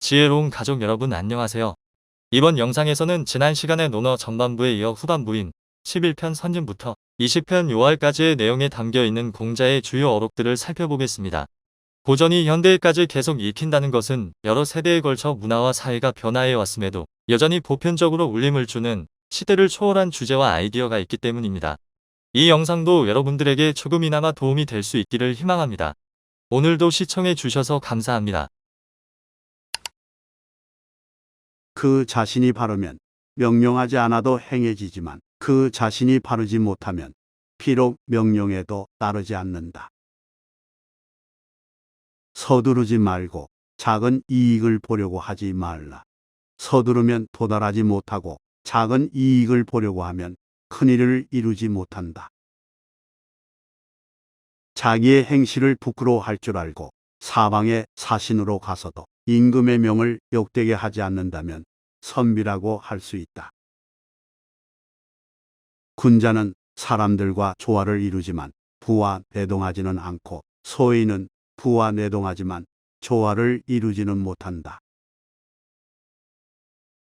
지혜로운 가족 여러분 안녕하세요. 이번 영상에서는 지난 시간의 논어 전반부에 이어 후반부인 11편 선진부터 20편 요할까지의 내용에 담겨있는 공자의 주요 어록들을 살펴보겠습니다. 고전이 현대에까지 계속 읽힌다는 것은 여러 세대에 걸쳐 문화와 사회가 변화해 왔음에도 여전히 보편적으로 울림을 주는 시대를 초월한 주제와 아이디어가 있기 때문입니다. 이 영상도 여러분들에게 조금이나마 도움이 될 수 있기를 희망합니다. 오늘도 시청해 주셔서 감사합니다. 그 자신이 바르면 명령하지 않아도 행해지지만 그 자신이 바르지 못하면 비록 명령해도 따르지 않는다. 서두르지 말고 작은 이익을 보려고 하지 말라. 서두르면 도달하지 못하고 작은 이익을 보려고 하면 큰일을 이루지 못한다. 자기의 행실을 부끄러워할 줄 알고 사방의 사신으로 가서도 임금의 명을 욕되게 하지 않는다면 선비라고 할 수 있다. 군자는 사람들과 조화를 이루지만 부와 내동하지는 않고 소인은 부와 내동하지만 조화를 이루지는 못한다.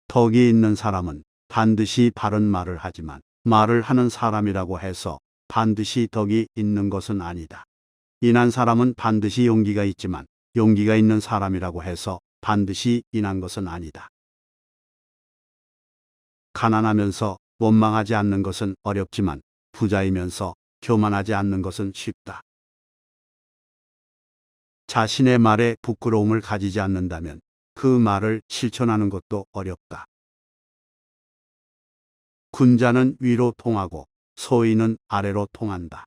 덕이 있는 사람은 반드시 바른 말을 하지만 말을 하는 사람이라고 해서 반드시 덕이 있는 것은 아니다. 인한 사람은 반드시 용기가 있지만 용기가 있는 사람이라고 해서 반드시 인한 것은 아니다. 가난하면서 원망하지 않는 것은 어렵지만 부자이면서 교만하지 않는 것은 쉽다. 자신의 말에 부끄러움을 가지지 않는다면 그 말을 실천하는 것도 어렵다. 군자는 위로 통하고 소인은 아래로 통한다.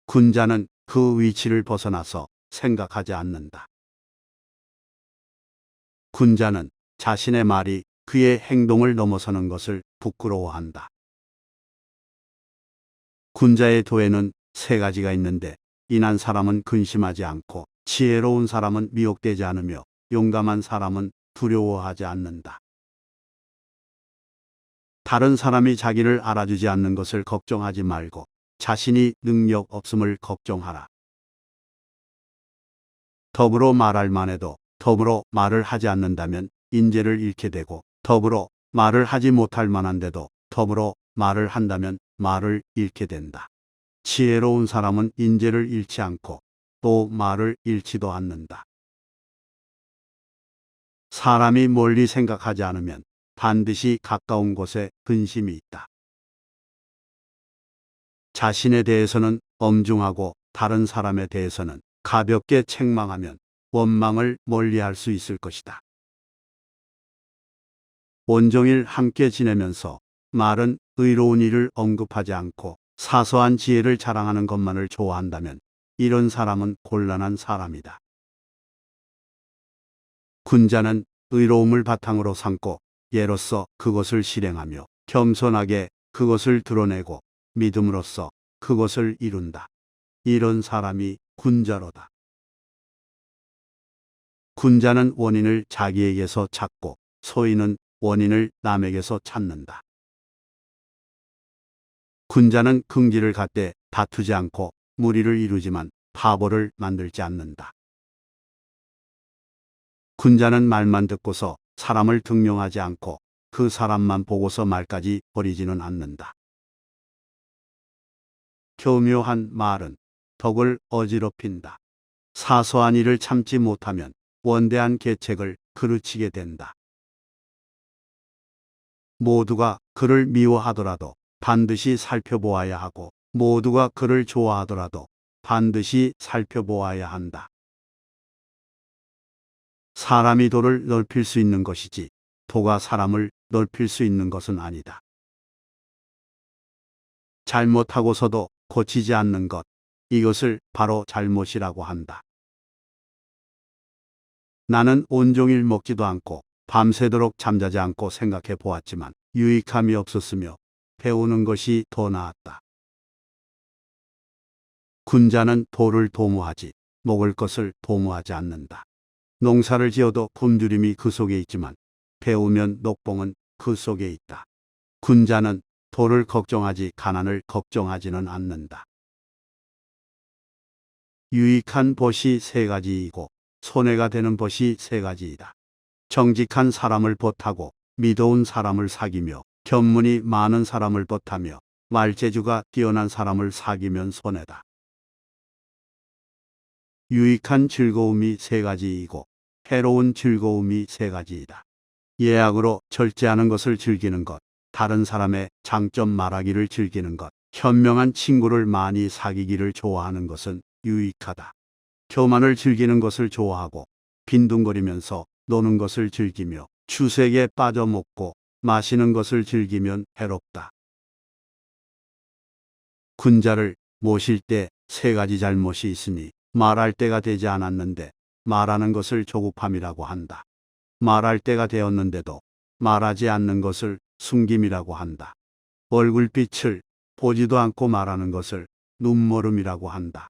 군자는 그 위치를 벗어나서 생각하지 않는다. 군자는 자신의 말이 그의 행동을 넘어서는 것을 부끄러워한다. 군자의 도에는 세 가지가 있는데 인한 사람은 근심하지 않고 지혜로운 사람은 미혹되지 않으며 용감한 사람은 두려워하지 않는다. 다른 사람이 자기를 알아주지 않는 것을 걱정하지 말고 자신이 능력 없음을 걱정하라. 더불어 말할 만해도 더불어 말을 하지 않는다면 인재를 잃게 되고 더불어 말을 하지 못할 만한데도 더불어 말을 한다면 말을 잃게 된다. 지혜로운 사람은 인재를 잃지 않고 또 말을 잃지도 않는다. 사람이 멀리 생각하지 않으면 반드시 가까운 곳에 근심이 있다. 자신에 대해서는 엄중하고 다른 사람에 대해서는 가볍게 책망하면 원망을 멀리할 수 있을 것이다. 온종일 함께 지내면서 말은 의로운 일을 언급하지 않고 사소한 지혜를 자랑하는 것만을 좋아한다면 이런 사람은 곤란한 사람이다. 군자는 의로움을 바탕으로 삼고 예로써 그것을 실행하며 겸손하게 그것을 드러내고 믿음으로써 그것을 이룬다. 이런 사람이 군자로다. 군자는 원인을 자기에게서 찾고 소인은 원인을 남에게서 찾는다. 군자는 긍지를 갖되 다투지 않고 무리를 이루지만 바보를 만들지 않는다. 군자는 말만 듣고서 사람을 등용하지 않고 그 사람만 보고서 말까지 버리지는 않는다. 교묘한 말은 덕을 어지럽힌다. 사소한 일을 참지 못하면 원대한 계책을 그르치게 된다. 모두가 그를 미워하더라도 반드시 살펴보아야 하고 모두가 그를 좋아하더라도 반드시 살펴보아야 한다. 사람이 도를 넓힐 수 있는 것이지 도가 사람을 넓힐 수 있는 것은 아니다. 잘못하고서도 고치지 않는 것, 이것을 바로 잘못이라고 한다. 나는 온종일 먹지도 않고 밤새도록 잠자지 않고 생각해 보았지만 유익함이 없었으며 배우는 것이 더 나았다. 군자는 도를 도모하지 먹을 것을 도모하지 않는다. 농사를 지어도 굶주림이 그 속에 있지만 배우면 녹봉은 그 속에 있다. 군자는 도를 걱정하지 가난을 걱정하지는 않는다. 유익한 벗이 세 가지이고 손해가 되는 것이 세 가지이다. 정직한 사람을 벗하고 미도운 사람을 사귀며 견문이 많은 사람을 벗하며 말재주가 뛰어난 사람을 사귀면 손해다. 유익한 즐거움이 세 가지이고 해로운 즐거움이 세 가지이다. 예약으로 절제하는 것을 즐기는 것, 다른 사람의 장점 말하기를 즐기는 것, 현명한 친구를 많이 사귀기를 좋아하는 것은 유익하다. 교만을 즐기는 것을 좋아하고 빈둥거리면서 노는 것을 즐기며 주색에 빠져 먹고 마시는 것을 즐기면 해롭다. 군자를 모실 때 세 가지 잘못이 있으니 말할 때가 되지 않았는데 말하는 것을 조급함이라고 한다. 말할 때가 되었는데도 말하지 않는 것을 숨김이라고 한다. 얼굴빛을 보지도 않고 말하는 것을 눈머름이라고 한다.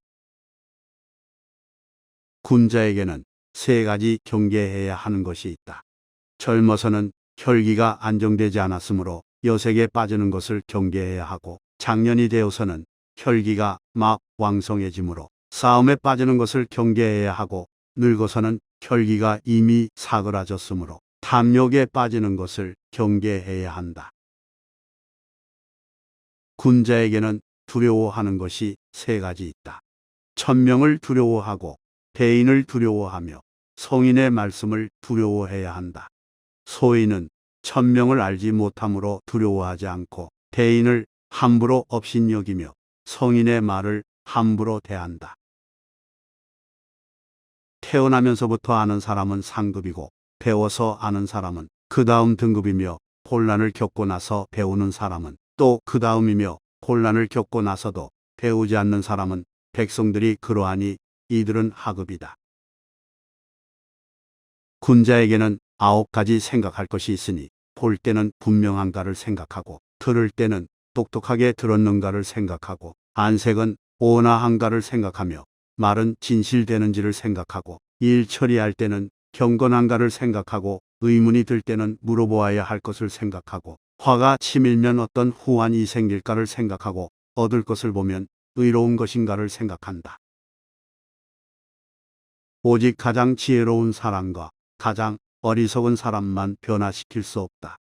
군자에게는 세 가지 경계해야 하는 것이 있다. 젊어서는 혈기가 안정되지 않았으므로 여색에 빠지는 것을 경계해야 하고, 장년이 되어서는 혈기가 막 왕성해지므로 싸움에 빠지는 것을 경계해야 하고, 늙어서는 혈기가 이미 사그라졌으므로 탐욕에 빠지는 것을 경계해야 한다. 군자에게는 두려워하는 것이 세 가지 있다. 천명을 두려워하고 대인을 두려워하며 성인의 말씀을 두려워해야 한다. 소인은 천명을 알지 못함으로 두려워하지 않고 대인을 함부로 업신여기며 성인의 말을 함부로 대한다. 태어나면서부터 아는 사람은 상급이고 배워서 아는 사람은 그 다음 등급이며, 혼란을 겪고 나서 배우는 사람은 또 그 다음이며, 혼란을 겪고 나서도 배우지 않는 사람은 백성들이 그러하니 이들은 하급이다. 군자에게는 9가지 생각할 것이 있으니 볼 때는 분명한가를 생각하고, 들을 때는 똑똑하게 들었는가를 생각하고, 안색은 온화한가를 생각하며, 말은 진실되는지를 생각하고, 일 처리할 때는 경건한가를 생각하고, 의문이 들 때는 물어보아야 할 것을 생각하고, 화가 치밀면 어떤 후환이 생길까를 생각하고, 얻을 것을 보면 의로운 것인가를 생각한다. 오직 가장 지혜로운 사람과 가장 어리석은 사람만 변화시킬 수 없다.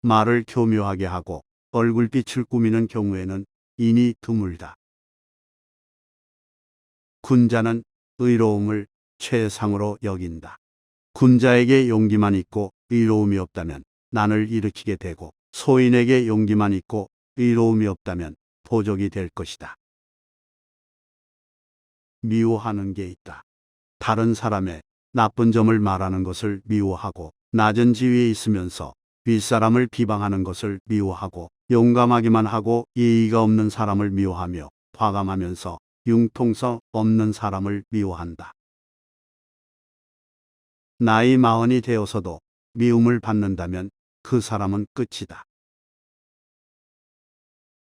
말을 교묘하게 하고 얼굴빛을 꾸미는 경우에는 인이 드물다. 군자는 의로움을 최상으로 여긴다. 군자에게 용기만 있고 의로움이 없다면 난을 일으키게 되고, 소인에게 용기만 있고 의로움이 없다면 도적이 될 것이다. 미워하는 게 있다. 다른 사람의 나쁜 점을 말하는 것을 미워하고, 낮은 지위에 있으면서 윗사람을 비방하는 것을 미워하고, 용감하기만 하고 예의가 없는 사람을 미워하며, 과감하면서 융통성 없는 사람을 미워한다. 나이 40이 되어서도 미움을 받는다면 그 사람은 끝이다.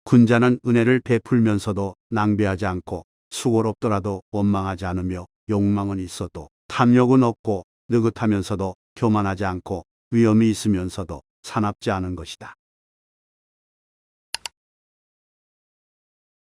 군자는 은혜를 베풀면서도 낭비하지 않고, 수고롭더라도 원망하지 않으며, 욕망은 있어도 탐욕은 없고, 느긋하면서도 교만하지 않고, 위험이 있으면서도 사납지 않은 것이다.